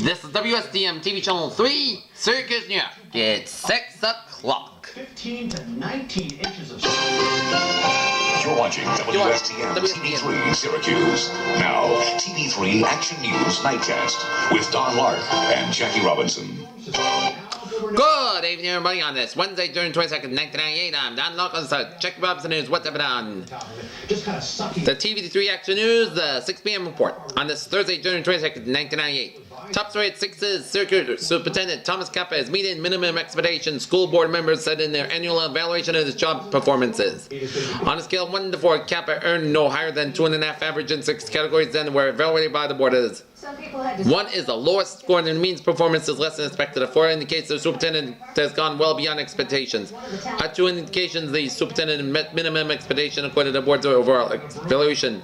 This is WSTM TV Channel 3 Syracuse, New York. It's 6 o'clock. 15 to 19 inches of snow. You're watching WSTM-3 Syracuse. Now, TV-3 Action News Nightcast with Don Lark and Jackie Robinson. Good evening, everybody. On this Wednesday, June 22nd, 1998, I'm Don Lark on the Jackie Robinson News. What's up and on? The TV-3 Action News, the 6 p.m. report. On this Thursday, June 22nd, 1998. Top story at 6 is Syracuse Superintendent Thomas Kappa is meeting minimum expectations school board members said in their annual evaluation of his job performances. On a scale of 1 to 4, Kappa earned no higher than 2.5 average in 6 categories and were evaluated by the board as 1 is the lowest score and means performance is less than expected. A 4 indicates the superintendent has gone well beyond expectations. A 2 indications the superintendent met minimum expectation according to the board's overall evaluation.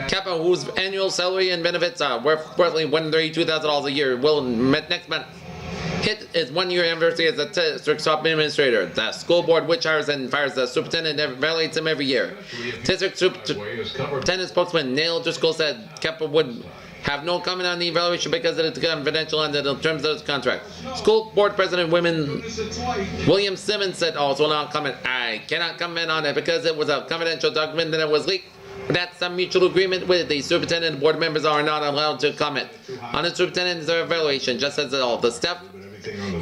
Kappa, whose annual salary and benefits are worth roughly $132,000 a year, will next month hit his 1-year anniversary as a district top administrator. The school board, which hires and fires the superintendent, evaluates him every year. District superintendent spokesman Neil Driscoll said Kappa would have no comment on the evaluation because it is confidential under the terms of his contract. School board president William Simmons said also not comment. I cannot comment on it because it was a confidential document that was leaked. That's some mutual agreement with the superintendent and board members are not allowed to comment on the superintendent's evaluation, just as all the staff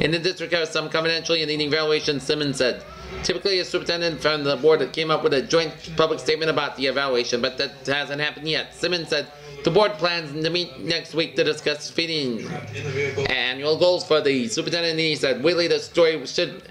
in the district has some confidentiality in the evaluation, Simmons said. Typically, a superintendent from the board came up with a joint public statement about the evaluation, but that hasn't happened yet. Simmons said the board plans to meet next week to discuss feeding annual goals for the superintendent. He said, really, the story should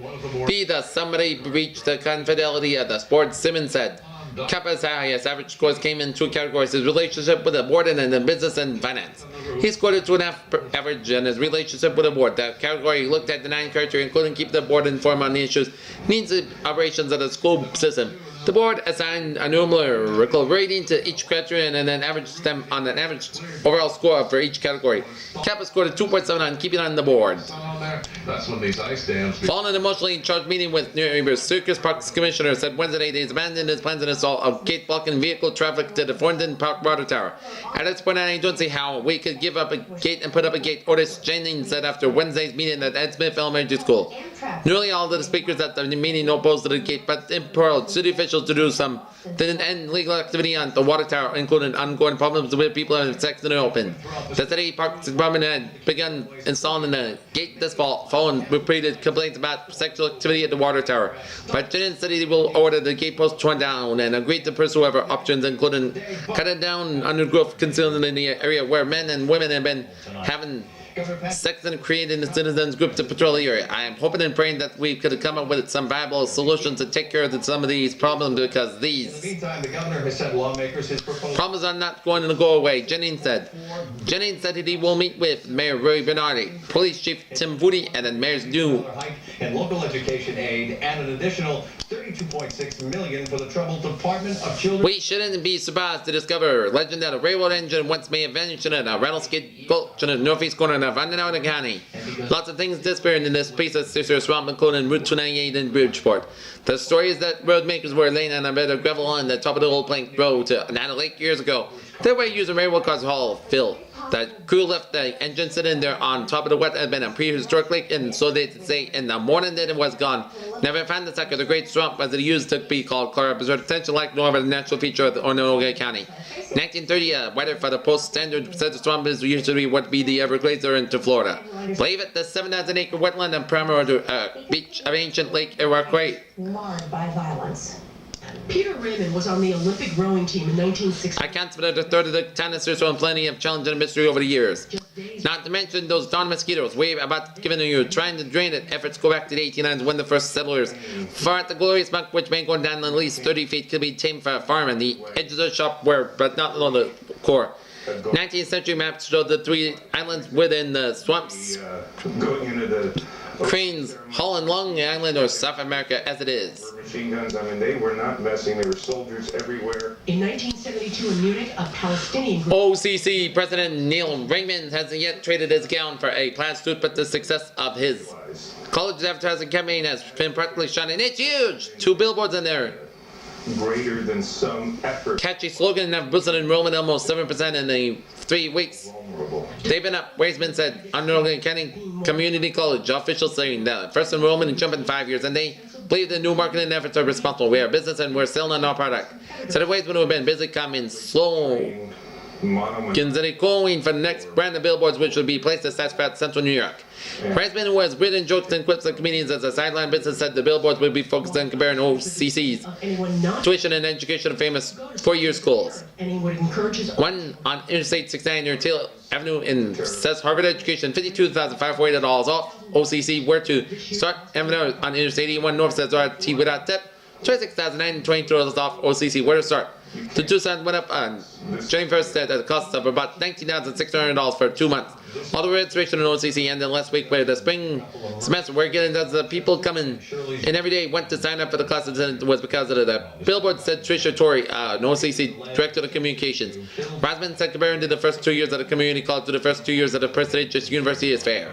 be that somebody breached the confidentiality of the board, Simmons said. Kappa's highest average scores came in 2 categories: his relationship with the board and then business and finance. He scored a 2.5 average in his relationship with the board. The category looked at the 9 criteria, including keep the board informed on the issues, needs and operations of the school system. The board assigned a numerical rating to each criterion and then averaged them on an average overall score for each category. Kappa scored a 2.7 on keeping on the board. Following an emotionally charged meeting with neighbors, Syracuse Parks Commissioner said Wednesday he abandoned his plans to install a gate blocking vehicle traffic to the Thornton Park water tower. At this point, I don't see how we could give up a gate and put up a gate, Otis Jennings said after Wednesday's meeting at Ed Smith Elementary School. Nearly all of the speakers at the meeting opposed to the gate, but implored city officials to do some didn't end legal activity on the water tower, including ongoing problems with people having sex in the open. The city parks department had begun installing a gate this fall, following repeated complaints about sexual activity at the water tower. But Jennings said he will order the gate post torn down and agreed to pursue other options, including cutting down undergrowth concealed in the area where men and women have been having sex and creating a citizens group to patrol the area. I am hoping and praying that we could come up with some viable solutions to take care of some of these problems because these problems are not going to go away, Jennings said. Jennings said he will meet with Mayor Roy Bernardi, Police Chief Tim Foodie, and then Mayor's new and local education aid and an additional $32.6 million for the troubled Department of Children. We shouldn't be surprised to discover legend that a railroad engine once may have vanished in a rattlesnake gulch in the northeast corner of Vandenauer County. Lots of things disappeared in this piece of Syracuse swamp, including Route 298 in Bridgeport. The story is that road makers were laying on a bed of gravel on the top of the old plank road to Nana Lake years ago. They were using railroad cars to haul fill. The crew left the engine sitting there on top of the what had been a prehistoric lake, and so they say in the morning that it was gone. Never found the sucker. The great swamp as it used to be called Clara preserved potential like no other natural feature of Onondaga County. 1930, a writer for the Post Standard said the swamp is usually what be the Everglades or into Florida. Believe it, the 7,000-acre wetland and perimeter beach of ancient Lake Iroquois. Marred by violence. Peter Raymond was on the Olympic rowing team in 1960. I consider the third of the tennisers and plenty of challenge and mystery over the years. Not to mention those darn mosquitoes. Way about giving you trying to drain it. Efforts go back to the 1800s when the first settlers. Far at the glorious monk which may go down at least 30 feet could be tamed for a farm, and the edges of the shop were, but not on the core. 19th century maps showed the 3 islands within the swamps. Going into the Cranes, Holland, Long Island, or South America as it is. machine guns, I mean, they were not messing. There were soldiers everywhere. In 1972 in Munich, a Palestinian group... OCC President Neil Raymond hasn't yet traded his gown for a plaid suit, but the success of his college advertising campaign has been practically shining. It's huge! 2 billboards in there. Greater than some effort. Catchy slogan have boosted enrollment almost 7% in the 3 weeks. They've been up. Waysman said, Underwood County Community College officials saying that first enrollment in jump in 5 years, and they believe the new marketing efforts are responsible. We are business and we're selling our product. So the Waysman who have been busy coming slow. Consider calling for the next brand of billboards, which will be placed at Saskatchewan, Central New York. Waysman, who has written jokes and clips of comedians as a sideline business, said the billboards would be focused on comparing OCC's tuition and education of famous four-year schools. One on Interstate 69 near Taylor Avenue in says Harvard education $52,548 off. OCC were to start Avenue on Interstate 81 North says RT without tip $26,922 off. OCC were to start. The two cents went up on January 1st at a cost of about $19,600 for 2 months. All the registration in OCC ended last week where the spring semester we're getting dozens of people coming in every day went to sign up for the classes, and it was because of the billboard, said Tricia Torrey, an OCC Director of Communications. Rosman said comparing to the first 2 years of the community college to the first 2 years of the prestigious university is fair.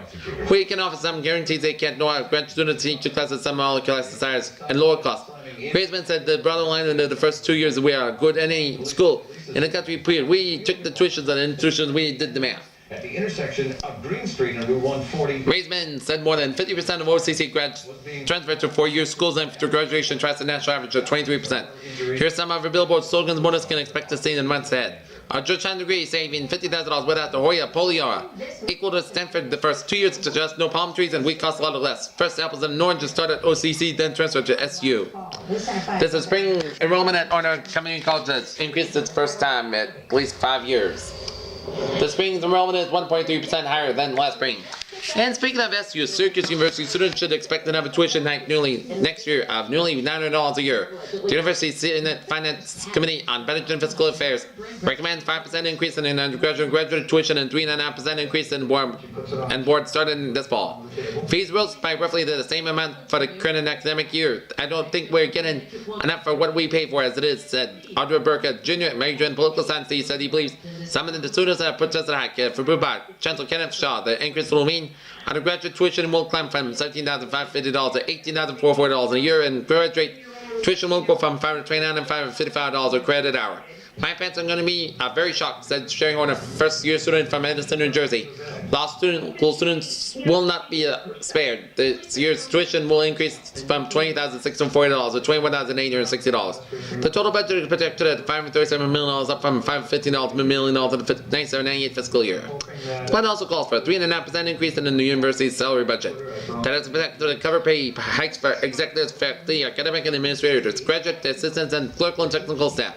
We can offer some guarantees they can't know how grant students teach the classes some all class size and lower cost. Graceman said the bottom line in the first 2 years we are good at any school in the country period. We took the tuitions and institutions, we did the math. At the intersection of Green Street and Route 140. Raisman said more than 50% of OCC grads transferred to four-year schools after graduation, twice the national average of 23%. Here's some of our billboard slogans bonus can expect to see in months ahead. Our Georgetown degree saving $50,000 without the Hoya Poliara. Equal to Stanford the first 2 years to just no palm trees and we cost a lot less. First apples and oranges start at OCC, then transfer to SU. This is spring enrollment at Honor Community College has increased its first time at least 5 years. The spring's enrollment is 1.3% higher than last spring. And speaking of SU, Syracuse University students should expect another tuition hike next year of nearly $900 a year. The University Senate Finance Committee on Budget and Fiscal Affairs recommends 5% increase in undergraduate and graduate tuition and 3.5% increase in board starting this fall. Fees rose by roughly the same amount for the current academic year. I don't think we're getting enough for what we pay for as it is, said Audra Burke, a junior major in political science. He said he believes some of the students have protested a hike. For Brubach, Chancellor Kenneth Shaw, the increase will mean undergraduate tuition will climb from $17,550 to $18,440 a year, and graduate tuition will go from $529 and $555 a credit hour. My parents are going to be very shocked, said Sherry Horner, first-year student from Edison, New Jersey. Law school students will not be spared. This year's tuition will increase from $20,640 to $21,860. The total budget is projected at $537 million, up from $515 million in the 97-98 fiscal year. The plan also calls for a 3.5% increase in the university's salary budget. That is projected to cover pay hikes for executives, faculty, academic and administrators, graduate assistants, and clerical and technical staff.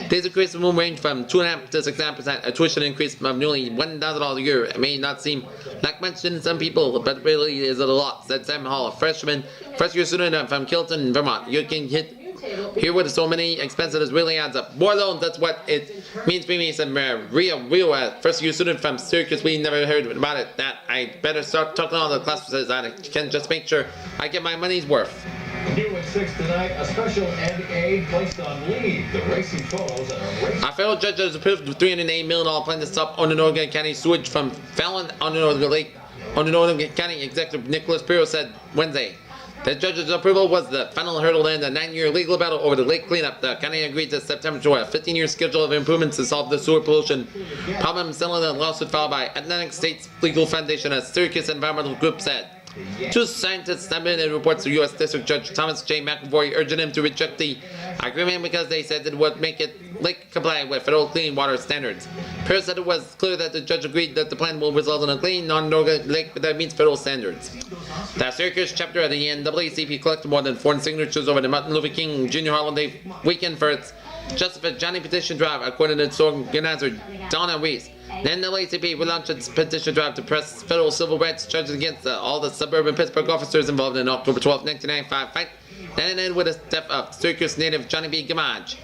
These increases will range from 2.5% to 6.5%, a tuition increase of nearly $1,000 a year. It may not seem like much to some people, but really is it a lot, said Sam Hall, a freshman, first-year student from Kilton, Vermont. You can hear what so many expenses really adds up. More loans, that's what it means for me, said Rio, first-year student from Syracuse. We never heard about it. That I better start talking to all the classes. I can just make sure I get my money's worth. New at 6 tonight, a special aid placed on leave. The racing photos are racing. A federal judge has approved the $308 million plan to stop Onondaga County sewage from Fallon, Onondaga Lake. Onondaga County Executive Nicholas Pirro said Wednesday. The judge's approval was the final hurdle in the 9-year legal battle over the lake cleanup. The county agreed to September to a 15-year schedule of improvements to solve the sewer pollution problem, settling a lawsuit filed by Atlantic States Legal Foundation, as Syracuse Environmental Group said. Two scientists submitted reports to U.S. District Judge Thomas J. McAvoy, urging him to reject the agreement because they said it would make it lake compliant with federal clean water standards. Pierce said it was clear that the judge agreed that the plan will result in a clean, non-Onondaga lake that meets federal standards. The Syracuse chapter of the NAACP collected more than 400 signatures over the Martin Luther King Jr. holiday weekend for its Justice for Johnny petition drive, according to its organizer Donna Reese. The NAACP will launch its petition drive to press federal civil rights charges against all the suburban Pittsburgh officers involved in the October 12, 1995 fight that ended with the death of Syracuse native Johnny B. Gamage.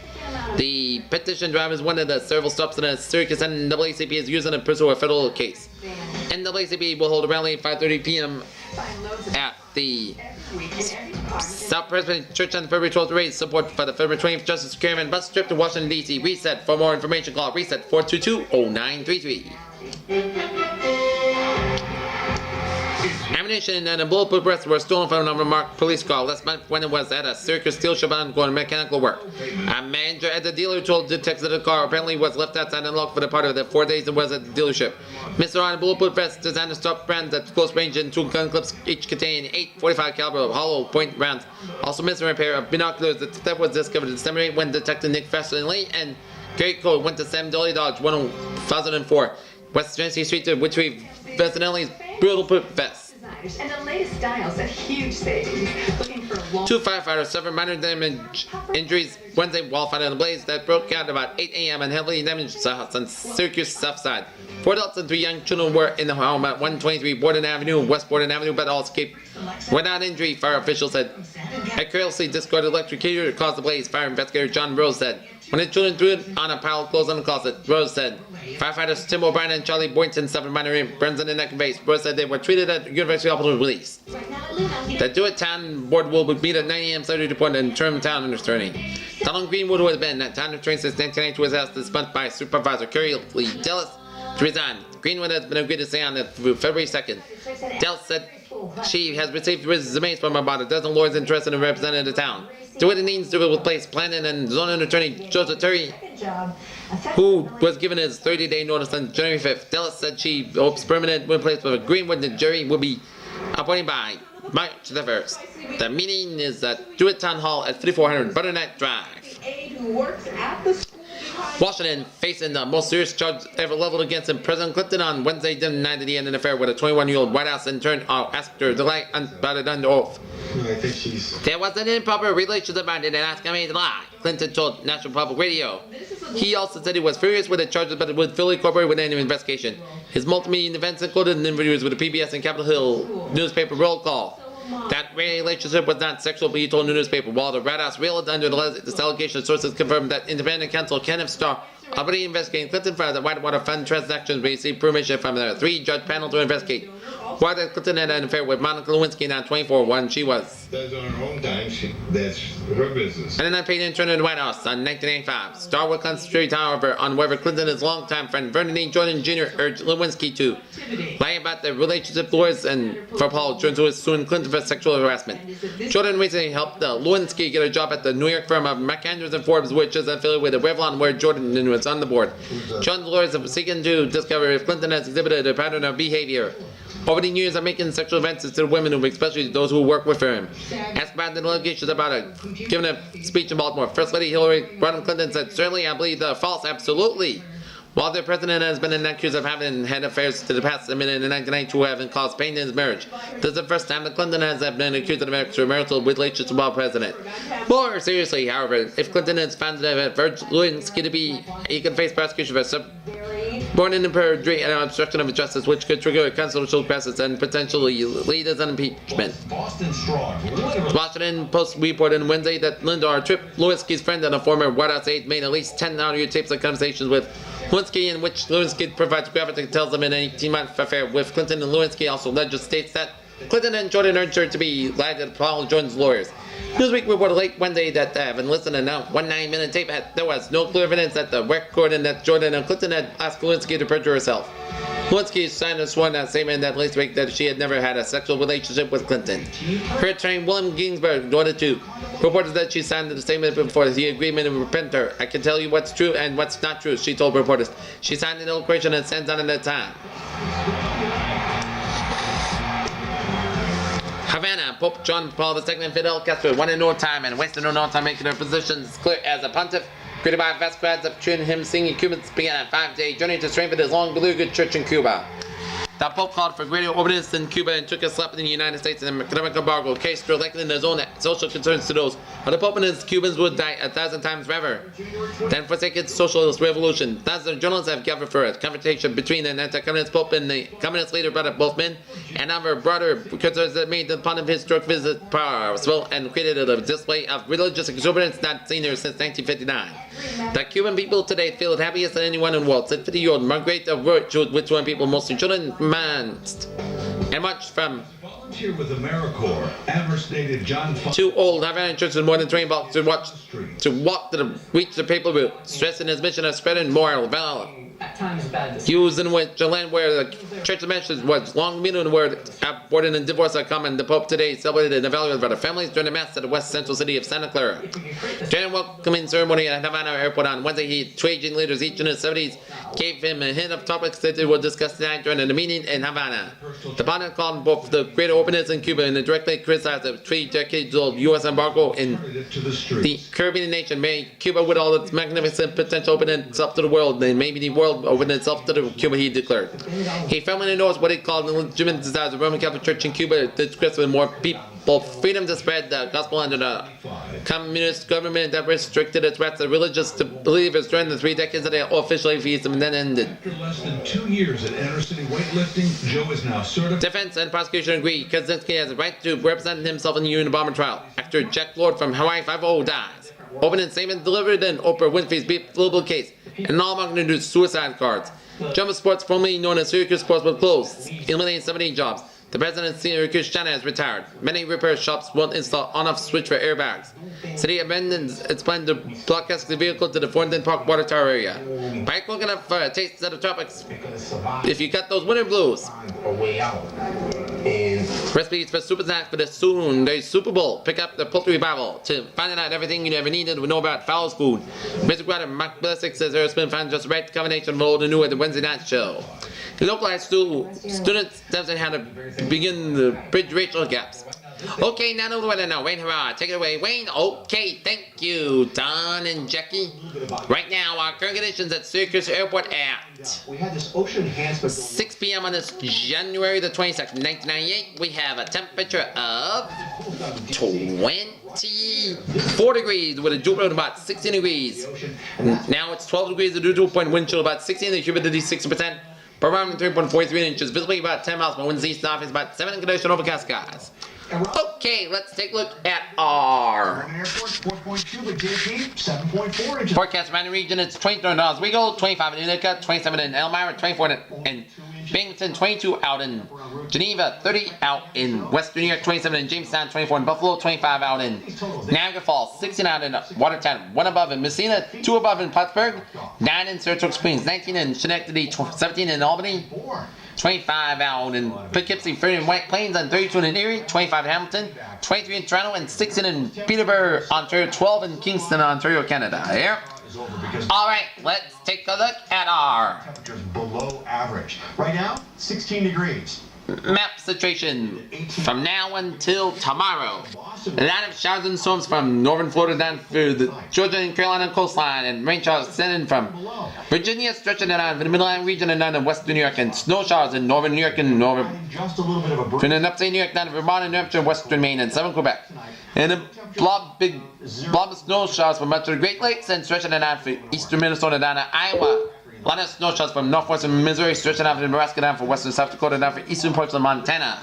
The petition drive is one of the several stops that the Syracuse NAACP is using to pursue a federal case. NAACP will hold a rally at 5:30 p.m. at the South Presbyterian Church on February 12th to raise support for the February 20th Justice Caravan bus trip to Washington, D.C. Reset. For more information, call Reset 422-0933. Ammunition and a bulletproof vest were stolen from a marked police call last month when it was at a Syracuse steel shop undergoing mechanical work. A manager at the dealer told detectives that the car apparently was left outside and locked for the part of the 4 days it was at the dealership. Mr. On a bulletproof vest designed to stop rounds at close range and 2 gun clips, each containing 8 .45 caliber hollow point rounds. Also missing a pair of binoculars. The theft was discovered in December 8 when Detective Nick Festley and Gary Cole went to Sam Dolly Dodge 1004 West Genesee Street to retrieve Vestinelli's bulletproof vest. And the latest styles at huge savings. Looking for a long 2 firefighters suffered minor damage injuries Wednesday while fighting a blaze that broke out about 8 a.m. and heavily damaged the house on Syracuse south side. 4 adults and 3 young children were in the home at 123 Borden Avenue and West Borden Avenue, but all escaped without injury, fire officials said. A carelessly discarded electric heater caused the blaze, fire investigator John Rose said. When the children threw it on a pile of clothes in the closet, Rose said. Firefighters Tim O'Brien and Charlie Boynton suffered minor burns in the neck and face. Rose said they were treated at University Hospital release. The DeWitt Town Board will meet at 9 a.m. Saturday to appoint an interim town attorney. Donald Greenwood, who has been at town attorney since 1992, was asked this month by Supervisor Kerry Lee Dallas to resign. Greenwood has been agreed to stay on through February 2nd. Dallas said she has received resumes from about a dozen lawyers interested in representing the town. DeWitt needs to replace planning and zoning attorney Joseph Terry, who was given his 30-day notice on January 5th. Dallas said she hopes permanent replacement of Greenwood and jury will be appointed by March the 1st. The meeting is at DeWitt Town Hall at 3400 Butternut Drive. Washington facing the most serious charge ever leveled against him. President Clinton on Wednesday denied that he had an affair with a 21-year-old White House intern asked her to lie about it under oath. I think she's... There was an improper relationship about it and asked me to lie, Clinton told National Public Radio. He also said he was furious with the charges but would fully cooperate with any investigation. His multi-media events included interviews with the PBS and Capitol Hill newspaper roll call. That relationship was not sexual, but he told the newspaper. While the Red House reeled under this allegation, sources confirmed that independent counsel Kenneth Starr, already investigating Clinton for the Whitewater Fund transactions, received permission from the 3-judge panel to investigate whether Clinton had an affair with Monica Lewinsky on 24 when she was. That's on her own time. That's her business. And an unpaid intern in the White House on 1985. Starr will concentrate, however, on whether Clinton and his longtime friend Vernon E. Jordan Jr. urged Lewinsky to lie about the relationship lawyers and for Paul Jones, who was suing Clinton for sexual harassment. Jordan recently helped Lewinsky get a job at the New York firm of McAndrews and Forbes, which is affiliated with the Revlon, where Jordan was on the board. Jones' lawyers have seeking to discover if Clinton has exhibited a pattern of behavior over the years of making sexual advances to women, especially those who work with him. Asked about the allegations about giving a speech in Baltimore, First Lady Hillary Clinton said, "Certainly, I believe they're false, absolutely." While the president has been accused of having had affairs to the past admitted in 1992 having caused pain in his marriage, this is the first time that Clinton has been accused of extramarital relations while president. More seriously, however, if Clinton is found to have urged Lewinsky to be, he could face prosecution for born in perjury and obstruction of justice, which could trigger a constitutional crisis and potentially lead as an impeachment. Washington Post reported on Wednesday that Linda Tripp, Lewinsky's friend and a former White House aide, made at least 10 audio tapes of conversations with Lewinsky, in which Lewinsky provides graphic details of an 18-month affair with Clinton, and Lewinsky also allegedly states that Clinton and Jordan urged her to be lied to Paul Jones' lawyers. Newsweek reported late Wednesday that having listened to now 9-minute tape, there was no clear evidence that the record and that Jordan and Clinton had asked Lewinsky to perjure herself. Lewinsky signed a sworn statement that last week that she had never had a sexual relationship with Clinton. Her attorney, William Ginsburg, noted too, reported that she signed the statement before the agreement and repented her. "I can tell you what's true and what's not true," she told reporters. She signed an declaration and stands on it at the time. Havana, Pope John Paul II and Fidel Castro won in no time and wasted no time making their positions clear as a pontiff. Greeted by vast crowds of cheering him singing Cubans began a 5-day journey to strengthen his long-beleaguered church in Cuba. The Pope called for greater openness in Cuba and took a slap in the United States and economic embargo. Castro elected his own social concerns to those of the Pope and his Cubans would die 1,000 times forever than forsake its socialist revolution. Thousands of journalists have gathered for a confrontation between an anti-communist Pope and the communist leader, brought both men and other broader concerns that made the upon of his stroke visit possible and created a display of religious exuberance not seen here since 1959. The Cuban people today feel the happiest than anyone in the world, said 50-year-old Margaret of which one people, mostly children, and much from Volunteer with AmeriCorps, Amherst native John 2 old Havana churches more than 20 blocks to walk to reach the papal route, stressing his mission of spreading moral valor. at times Used in which the land where the church of message was long meaning where abortion and divorce are common. The Pope today celebrated the value of the families during the mass at the west central city of Santa Clara. During a welcoming ceremony at Havana Airport on Wednesday, he trade union leaders each in his 70s gave him a hint of topics that they will discuss tonight during the meeting in Havana. The pontiff called both the greater openness in Cuba and directly criticized the 3 decades old U.S. embargo in the Caribbean nation made Cuba with all its magnificent potential open itself to the world, and maybe the world open itself to the Cuba, he declared. He firmly endorsed what he called the legitimate desires of the Roman Catholic Church in Cuba to express with more people freedom to spread the gospel under the communist government that restricted its rights to religious believers during the 3 decades that they officially feast and then ended. After less than 2 years at inner-city weightlifting, Joe is now certified. Defense and prosecution agree Kaczynski has the right to represent himself in the Unabomber trial. Actor Jack Lord from Hawaii 5-0 dies. Opening statement delivered in Oprah Winfrey's global case, and all marketed to suicide cards. Jumbo Sports, formerly known as Syracuse Sports, will close, eliminating 17 jobs. The president of Syracuse, China, has retired. Many repair shops won't install on-off switch for airbags. City abandons its plan to broadcast the vehicle to the Thornton Park water tower area. Bike looking up for a taste of the tropics. If you got those winter blues. Recipes for super snacks for the Super Bowl. Pick up the Poultry Bible to find out everything you ever needed to know about Fowls food. Music writer Mark Blessick says Aerosmith found just the right combination of old and new at the Wednesday night show. The localized students demonstrate how to begin the bridge racial gaps. Okay, now the weather now. Wayne, hurrah. Take it away, Wayne. Okay, thank you, Don and Jackie. Right now, our current conditions at Syracuse Airport at We had this ocean enhancement 6 p.m. on this January the 22nd, 1998. We have a temperature of 24 degrees with a dew point of about 16 degrees. Now it's 12 degrees, the dew point, wind chill about 16, the humidity 60%. Barometer 3.43 inches, visibly about 10 miles per winds east north, is about 7 condition overcast skies. Okay, let's take a look at our Airport 4.2 with JP 7.4 inches. forecast around the region. It's 23 in Oswego, 25 in Utica, 27 in Elmira, 24 in Binghamton, 22 out in Geneva, 30 out in Western New York, 27 in Jamestown, 24 in Buffalo, 25 out in Niagara Falls, 16 out in Watertown, 1 above in Messina, 2 above in Plattsburgh, 9 in Saratoga Springs, 19 in Schenectady, 17 in Albany, 25 out in Poughkeepsie, 30 in White Plains, and 32 in Erie, 25 in Hamilton, 23 in Toronto, and 16 in Peterborough, Ontario, 12 in Kingston, Ontario, Canada. Here. Alright, let's take a look at our Temperatures below average. Right now, 16 degrees. map situation from now until tomorrow. A lot of showers and storms from northern Florida down through the Georgia and Carolina coastline, and rain showers extending from Virginia stretching down the Midland region and down to western New York, and snow showers in northern New York and northern Just a little bit of a break. from upstate New York down to Vermont and New Hampshire, western Maine, and southern Quebec. And a big blob of snow showers from much of the Great Lakes and stretching down from eastern Minnesota down to Iowa. A lot of snow showers from northwestern Missouri, stretching out from Nebraska down for western South Dakota, down for eastern parts of Montana.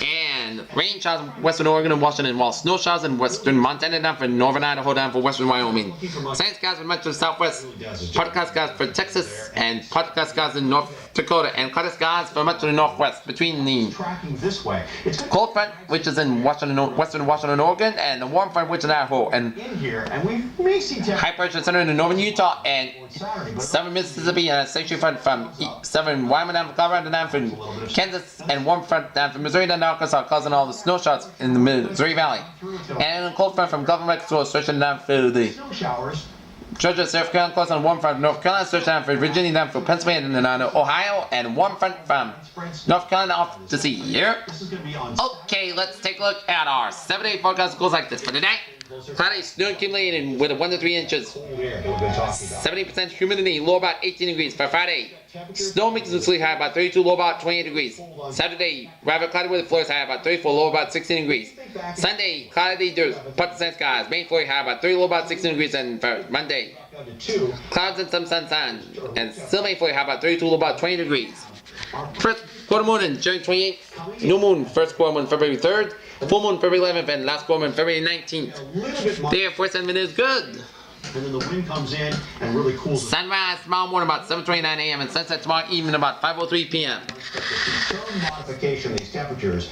And rain showers in western Oregon and Washington, while snow showers in western Montana, down for northern Idaho, down for western Wyoming. Sunny skies for much of the southwest, partly skies for Texas, and partly skies in North Dakota, and cloudy skies for much of the northwest, between the Tracking this way. It's cold front, which is in western Washington, Oregon, and the warm front, which is in Idaho, and in here, and we may see high pressure center in northern Utah and southern Mississippi, and a stationary front from southern Wyoming down to Colorado, down from Kansas, and warm front down from Missouri down to Arkansas, causing all the snow showers in the Missouri Valley. And a cold front from Gulf of Mexico, stretching down for the snow showers. Georgia, South Carolina, close on warm front from North Carolina, stretching down for Virginia, down for Pennsylvania, and down to Ohio, and warm front from North Carolina off to sea. Here. This is going to be on. Okay, let's take a look at our 7-day forecast. It goes like this for tonight. Cloudy, snow accumulating with 1 to 3 inches. 70% humidity, low about 18 degrees. For Friday, snow mixes with sleet, high about 32, low about 28 degrees. Saturday, rather cloudy with floors, high about 34, low about 16 degrees. Sunday, cloudy, there's parts of skies. Main floor, high about 30, low about 16 degrees. And for Monday, clouds and some sunshine. And still main floor, high about 32, low about 20 degrees. First quarter moon in January 28th. New moon, first quarter moon February 3rd. Full moon February 11th, and last quarter moon February 19th. The Air Force 7 minutes good. and then the wind comes in and really cools it. Sunrise tomorrow morning about 7:29 a.m. and sunset tomorrow evening about 5:03 p.m. Some modification these temperatures.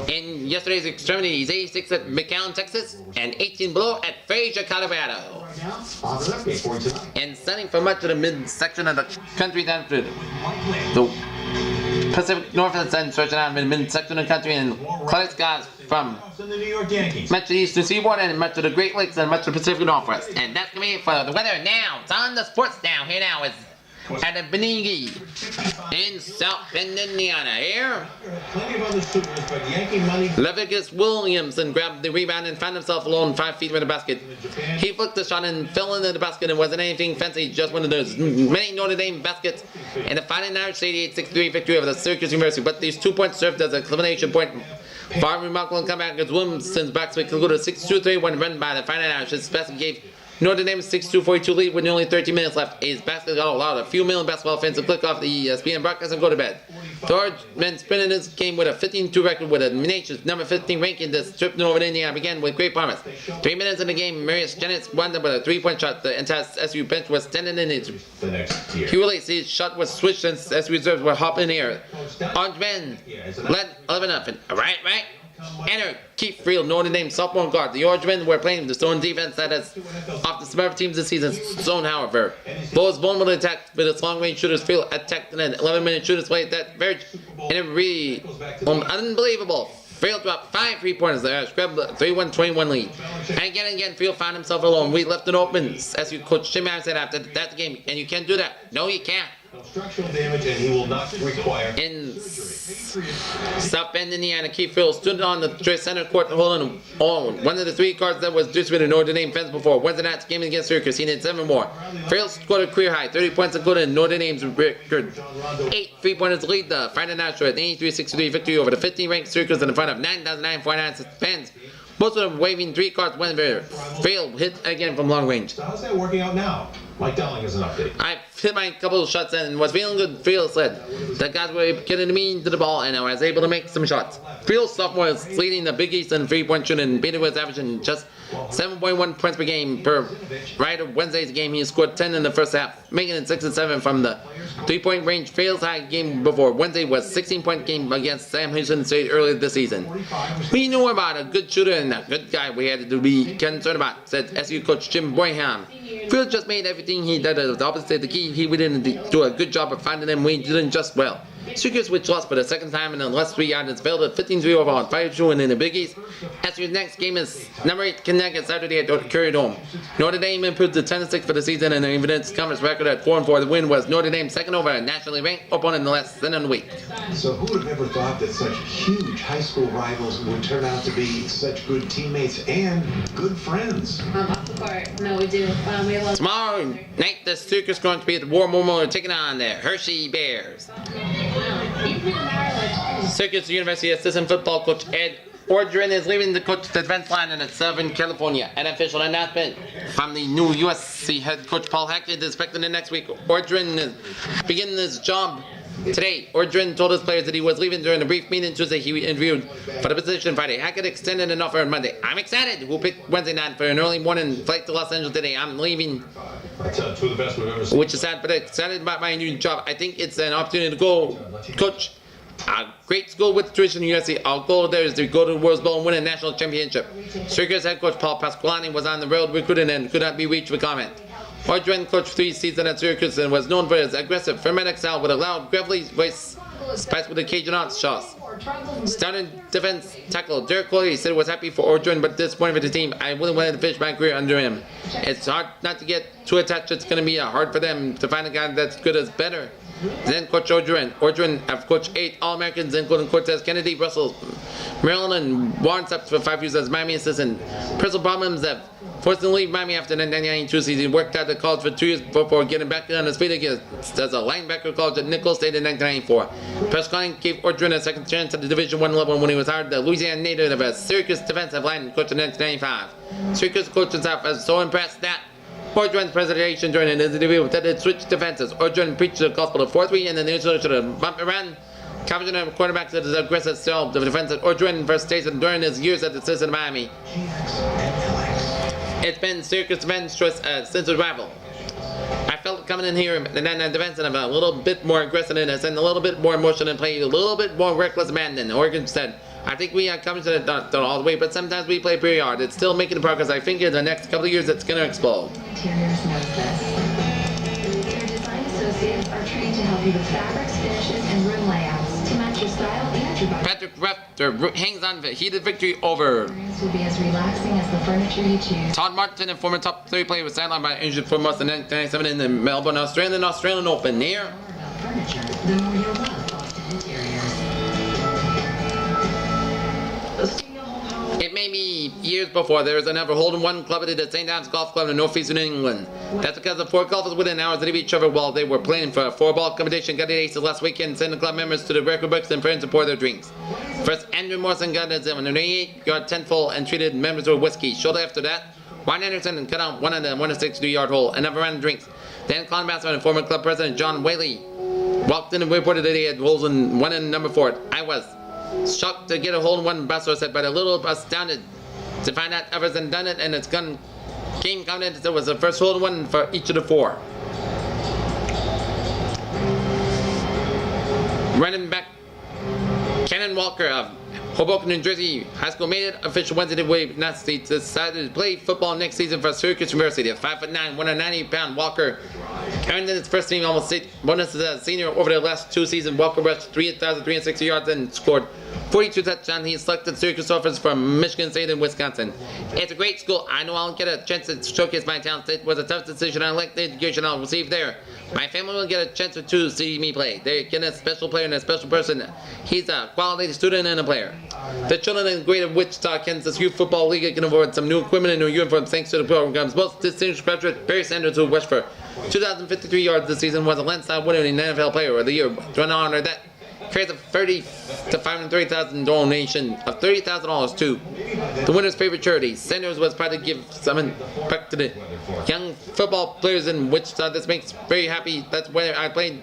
In yesterday's extremities, 86 at McAllen, Texas, and 18 below at Fraser, Colorado. And sunny for much of the midsection of the country down through the Pacific Northwest and stretching out in the midsection of the country, and cloudy skies from much of the eastern seaboard and much of the Great Lakes and much of the Pacific Northwest. And that's going to be it for the weather now. It's on the sports now. Here now is at the Benigi in South Bend, Indiana. Here, Levigus Williamson grabbed the rebound and found himself alone 5 feet from the basket. He flicked the shot and fell into the basket and wasn't anything fancy, just one of those many Notre Dame baskets in the final Irish 88-63 victory over the Syracuse University. But these 2 points served as a culmination point. Far remarkable comeback as Williamson's backswing concluded a 6-2-3-1 run by the final Irish. His basket gave Notre Dame's 6-2-42 lead with only 30 minutes left. His basket allowed a few million basketball fans to click off the ESPN broadcast and go to bed. George men sprinted this game with a 15-2 record with a nation's number 15 ranking. This trip to Northern Indiana began with great promise. 3 minutes in the game, Marius Jennings wound up with a 3-point shot. The entire SU bench was standing in it. He released his shot was switched and SU reserves were hopping in the air. Orange men led 11-0. Right. Enter Keith Friel, Notre Dame sophomore guard. The Orange men were playing the zone defense that is off the Smurf teams this season. Zone, however, Bo's vulnerable attack with its long-range shooters. Friel attacked and an 11-minute shooters play that very and it really unbelievable. Friel dropped 5 3-pointers there, grabbed a 3-1-21 lead. And again, Friel found himself alone. We left it open, as you coach Jim Adams said after that game, and you can't do that. No, you can't. Structural damage, and he will not require. In South Bend, Indiana, Keith Friel stood on the center court holding on one of the 3 cards that was distributed Notre Dame fans before Wednesday night's game against Syracuse. He needed 7 more. Friel scored a career high, 30 points included in Notre Dame's record. 8 3-pointers lead the Friday night show at 83-63 victory over the 15th-ranked Syracuse in front of 9,949 fans. Most of them waving 3 cards whenever Friel hit again from long range. So how's that working out now? Mike Dowling has an update. I hit my couple of shots and was feeling good. Friel said the guys were getting me to the ball and I was able to make some shots. Friel's sophomore is leading the Big East in 3-point shooting, and Peter was averaging just 7.1 points per game per right of Wednesday's game. He scored 10 in the first half, making it 6 and 7 from the 3-point range. Friel's high game before Wednesday was 16-point game against Sam Houston State earlier this season. We knew about a good shooter and a good guy we had to be concerned about, said SU coach Jim Boyham. Friel just made everything he did the opposite of the key. He didn't do a good job of finding them. We didn't just well. Syracuse, which lost for the second time in the last 3 yards, failed at 15-3 overall and 5-2 in the Big East. SU's next game is number 8 Connecticut Saturday at Curry Dome. Notre Dame improved to 10-6 for the season and even its conference record at 4-4. The win was Notre Dame's second over a nationally ranked opponent in the last 7 week. So who would have ever thought that such huge high school rivals would turn out to be such good teammates and good friends? Off the court. No, we do. We love Tomorrow night, the Syracuse is going to be at the War Memorial taking on the Hershey Bears. Syracuse University assistant football coach Ed Ordrin is leaving the coach the defense line in Southern California. An official announcement from the new USC head coach Paul Hackett is expected the next week. Ordrin is beginning his job today. Ordrin told his players that he was leaving during a brief meeting Tuesday. He interviewed for the position Friday. Hackett extended an offer on Monday. I'm excited. We'll pick Wednesday night for an early morning flight to Los Angeles today. I'm leaving. That's two of the best we've ever seen. Which is sad, but excited about my new job. I think it's an opportunity to go coach a great school with tradition USC. Our goal there is to go to the World's Bowl and win a national championship. Syracuse head coach Paul Pasqualani was on the road recruiting and could not be reached for comment. Ordrin coached 3 seasons at Syracuse and was known for his aggressive, frenetic style with a loud, gravelly voice spiced with occasional shots. Starting defense tackle Derek Coley said was happy for Ordrin but disappointed for the team. I wouldn't want to finish my career under him. It's hard not to get too attached. It's going to be hard for them to find a guy that's good as better. Then Coach Ordrin. Ordrin have coached 8 All-Americans, including Cortez Kennedy, Russell, Maryland, and Warren Steps for 5 years as Miami assistant. Personal problems have forced him to leave Miami after the 1992 season. He worked out at college for 2 years before getting back on his feet again as a linebacker college at Nicholls State in 1994. Prescott gave Ordrin a second chance at the Division I level when he was hired the Louisiana native of a Syracuse defensive line coach in 1995. Syracuse coaching staff was so impressed that Ordrin's presentation during an interview that it switched defenses. Ordrin preached the gospel of 4-3 and then the should have bumped around. Captain of quarterback said his aggressive style of defense at Ordrin first station during his years at the assistant Miami. It's been Syracuse defense choice since the rival. I felt coming in here and then defense and a little bit more aggressiveness and a little bit more emotion and play a little bit more reckless abandon. Oregon said, I think we are coming to it not all the way, but sometimes we play pretty hard. It's still making progress. I think in the next couple of years it's going to explode. Interiors knows this. Their design associates are trained to help you with fabrics, finishes, and room layouts to match your style and your budget. Patrick Rafter hangs on to heated victory over. Will be as relaxing as the furniture you choose. Todd Martin, a former top 3 player, was sidelined by injury for most of 1997 in the Melbourne, Australian Open. Here. Furniture, the more you'll love Boston Interiors. It may be years before there is another hole-in-one club at the St. Anne's Golf Club in northeastern England. That's because the 4 golfers within hours of each other while they were playing for a 4-ball competition got the aces last weekend, sending club members to the record books and friends to pour their drinks. First, Andrew Morrison got his 188-yard 10th hole and treated members with whiskey. Shortly after that, Ryan Anderson cut out one on the 162-yard hole and never ran drinks. Then Colin Bassman and former club president John Whaley walked in and reported that he had holes in 1 and number 4. I was shocked to get a hole-in-one, Bassler said, but a little astounded to find out others had done it, and its gun game counted. It was the first hole-in-one for each of the 4. Running back Kenan Walker of Hoboken, New Jersey High School made it official Wednesday when he decided to play football next season for Syracuse University. A 5'9", 190-pound Walker earned in his first team almost 6 bonuses as a senior over the last 2 seasons. Walker rushed 3,360 yards and scored 42 touchdowns. He selected Syracuse offers from Michigan State and Wisconsin. It's a great school. I know I'll get a chance to showcase my talents. It was a tough decision. I like the education I'll receive there. My family will get a chance to see me play. They're getting a special player and a special person. He's a quality student and a player. The children in the greater Wichita, Kansas Youth Football League can afford some new equipment and new uniforms thanks to the program's most distinguished graduate, Barry Sanders, who rushed for 2,053 yards this season, was a landslide winner in the NFL Player of the Year. To honor that, creates a $30,000 to $530,000 donation of $30,000 to the winner's favorite charity. Sanders was proud to give something back to the young football players in Wichita. This makes me very happy. That's where I played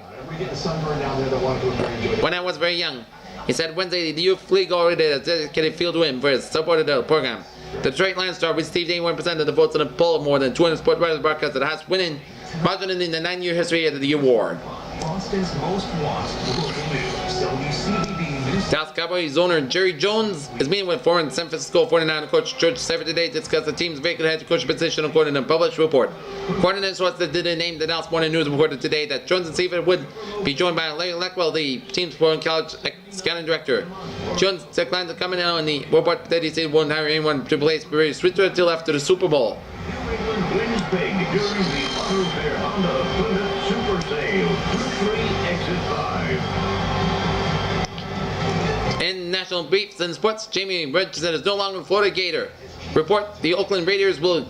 when I was very young. He said Wednesday the Youth League already had a dedicated field to him for his support of the program. The Detroit Lions star received 81% of the votes in a poll of more than 200 sport writers broadcast that has winning margin in the 9-year history of the award. Boston's most watched local news, WCBB News. Dallas Cowboys owner Jerry Jones is meeting with former San Francisco 49er coach George Seifert today to discuss the team's vacant head coach position according to a published report. According to the source that didn't name, the Dallas Morning News reported today that Jones and Seifert would be joined by Larry Leckwell, the team's former college scouting director. Jones declined to comment on the report that he said won't hire anyone to replace Barry Switzer until after the Super Bowl. New England wins big during the Autofair Honda Plymouth Super Sale. 23 exit 5. In national briefs and sports, Jamie Richardson is no longer Florida Gator. Report the Oakland Raiders will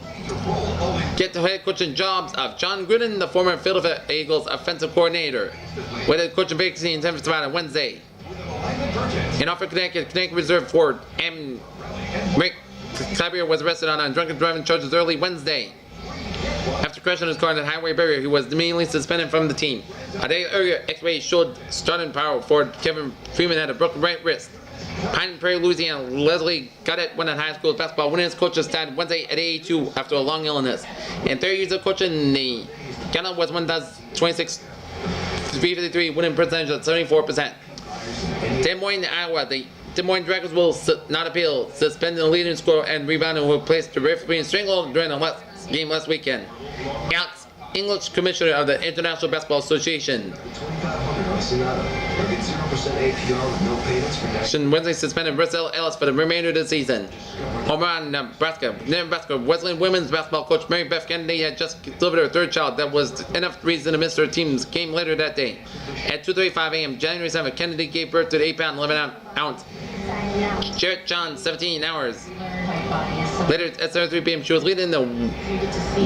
get the head coaching jobs of John Gruden, the former Philadelphia Eagles offensive coordinator, with a coaching vacancy in San Francisco on Wednesday. In Hartford, Connecticut reserve forward Rick Cyber was arrested on drunken driving charges early Wednesday. After crashing his car in the highway barrier, he was immediately suspended from the team. A day earlier, X-rays showed starting power forward Kevin Freeman had a broken right wrist. Pine Prairie, Louisiana, Leslie Guttett went on high school basketball winning his coach's died Wednesday at 82 after a long illness. In 30 years of coaching, the Gunner was 1,026 353 winning percentage of 74%. Des Moines, Iowa, the Des Moines Dragons will not appeal, suspending the leading scorer and rebounder who replaced the referee in Stringhold during the game last weekend. Alex English, commissioner of the International Basketball Association, Wednesday suspended Russell Ellis for the remainder of the season. Omaha, Nebraska. Wesleyan women's basketball coach Mary Beth Kennedy had just delivered her 3rd child. That was enough reason to miss her team's game later that day. At 2:35 a.m., January 7th, Kennedy gave birth to the 8-pound, 11-ounce Jarrett John, 17 hours. Later at 7:03 p.m., she was leading the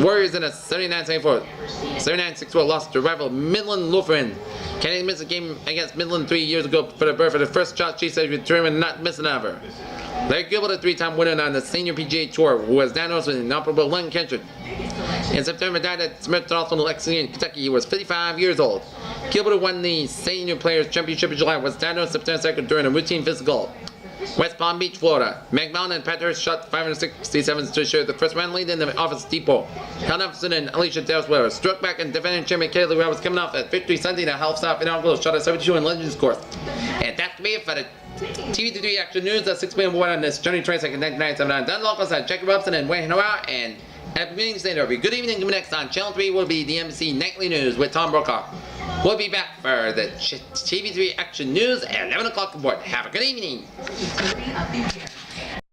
Warriors in a 79-64 loss to rival Midland Lutheran. Kennedy missed a game against Midland 3 years ago for the birth of the first child. She said she determined not miss another. Larry Gilbert, a 3-time winner on the Senior PGA Tour, who was diagnosed with inoperable lung cancer in September, died at Smith Hospital in Lexington, Kentucky. He was 55 years old. Gilbert, who won the Senior Players Championship in July, was diagnosed September 2nd during a routine physical. West Palm Beach, Florida. McMillan and Petters shot 567 to show the first round lead in the Office Depot. Cal Jefferson and Alicia Delsweller struck back, and defending champion Kaylee Roberts coming off at victory Sunday in a half-stop inaugural shot at 72 in Legends course. And that's me for the TV-3 Action News. The 6 p.m. award on this January 22nd, 1997. Done local side Jackie Robinson and Wayne Noah, and happy meetings later. Good evening. Coming next on Channel 3 will be the NBC Nightly News with Tom Brokaw. We'll be back for the TV3 Action News at 11 o'clock report. Have a good evening.